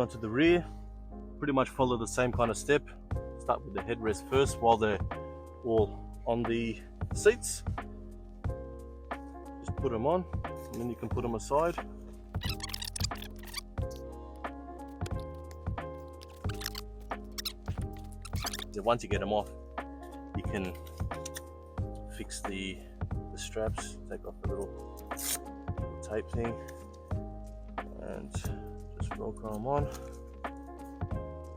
Onto the rear, pretty much follow the same kind of step. Start with the headrest first while they're all on the seats. Just put them on and then you can put them aside. Once you get them off, you can fix the straps, take off the little tape thing and just velcro them on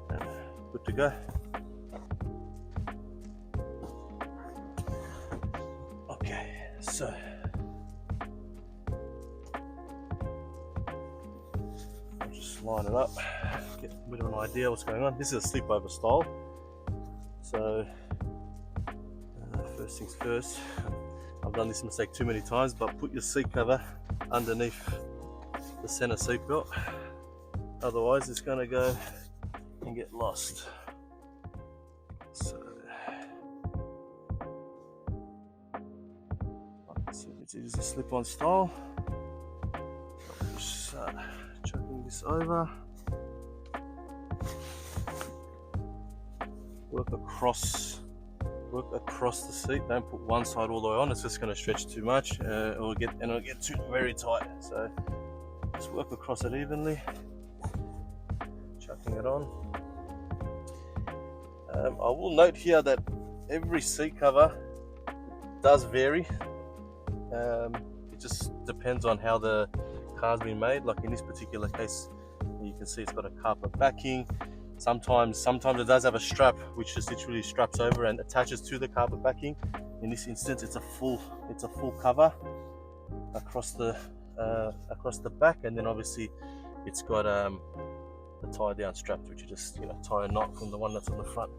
and good to go. Okay, so I'll just line it up, get a bit of an idea what's going on. This is a sleepover style, so first things first, I've done this mistake too many times, but put your seat cover underneath the center seat belt, otherwise it's going to go and get lost. So it is a slip-on style. Just start chucking this over, work across the seat. Don't put one side all the way on, it's just going to stretch too much, it'll get very tight. So just work across it evenly, chucking it on. I will note here that every seat cover does vary. It just depends on how the car's been made. Like in this particular case, you can see it's got a carpet backing. Sometimes it does have a strap which just literally straps over and attaches to the carpet backing. In this instance, it's a full cover across the back, and then obviously it's got the tie down straps, which you just tie a knot from the one that's on the front.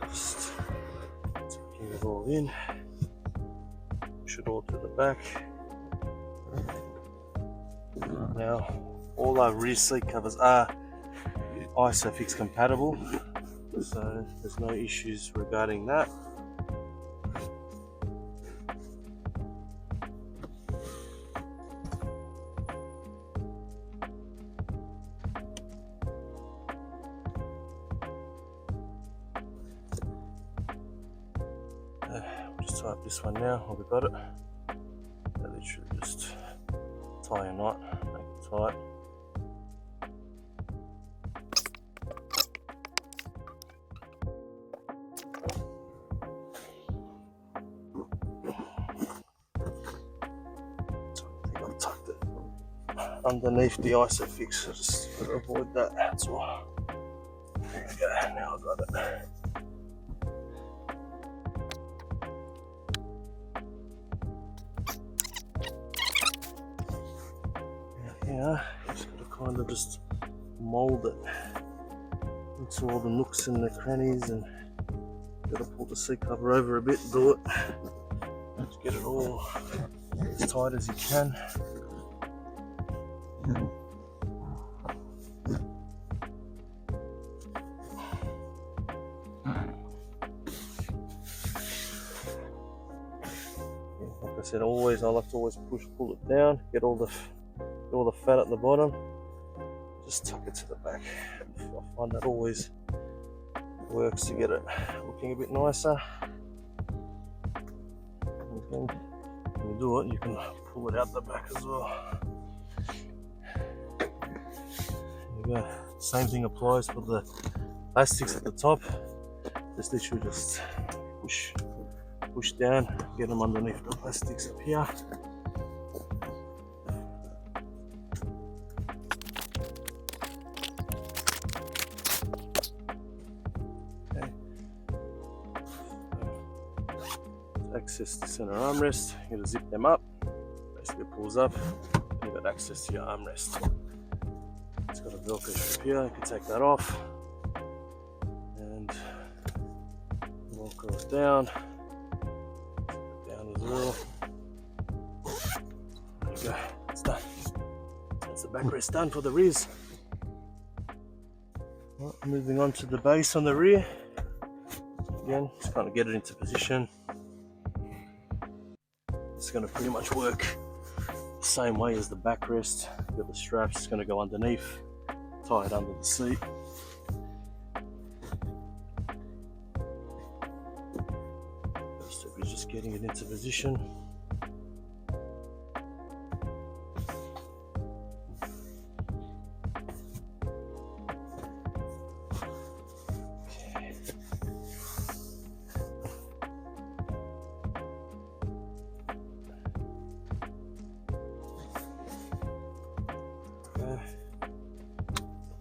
Just taking it all in, push it all to the back. Now, all our rear seat covers are ISOFIX compatible, so there's no issues regarding that. We'll just tie up this one now, we've got it. So literally just tie a knot, make it tight. So I think I've tucked it underneath the ISOFIX, so just got to avoid that. That's all. There we go, now I've got it. Yeah, just got to kind of just mold it into all the nooks and the crannies, and got to pull the seat cover over a bit, do it, just get it all as tight as you can. Like I said, I like to always pull it down, get all the fat at the bottom, just tuck it to the back. I find that always works to get it looking a bit nicer. And then when you do it, you can pull it out the back as well. There you go. Same thing applies for the elastics at the top. Just literally just push down, get them underneath the elastics up here. Access the center armrest, you're going to zip them up, basically it pulls up, and you've got access to your armrest. It's got a Velcro strip here, you can take that off, and Velcro it down as well. There you go, it's done. That's the backrest done for the rears. Right, moving on to the base on the rear. Again, just kind of get it into position. It's going to pretty much work the same way as the backrest. You've got the straps, it's going to go underneath, tie it under the seat. First step is just getting it into position.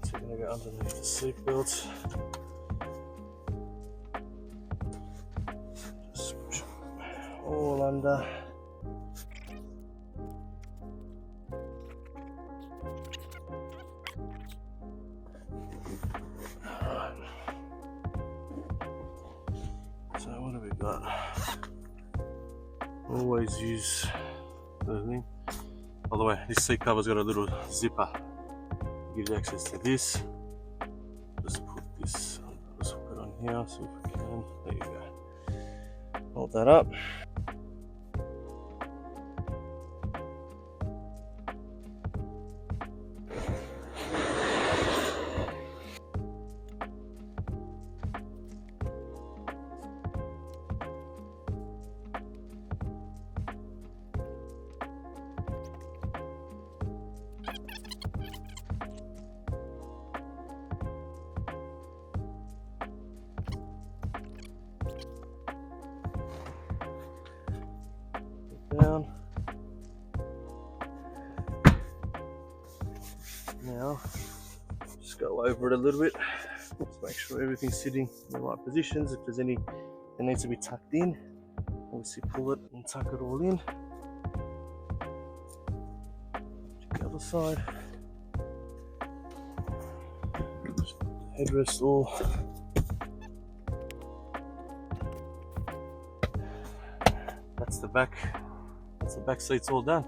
So you're going to go underneath the seat belt. Just push it all under. Alright. So what have we got? Always use the thing. By the way, this seat cover's got a little zipper. Gives access to this. Just put this, just hook it on here, see if we can. There you go. Hold that up. Down. Now, just go over it a little bit. Just make sure everything's sitting in the right positions. If there's any that needs to be tucked in, obviously pull it and tuck it all in. The other side. Headrest all. That's the back. That's the back seats all done.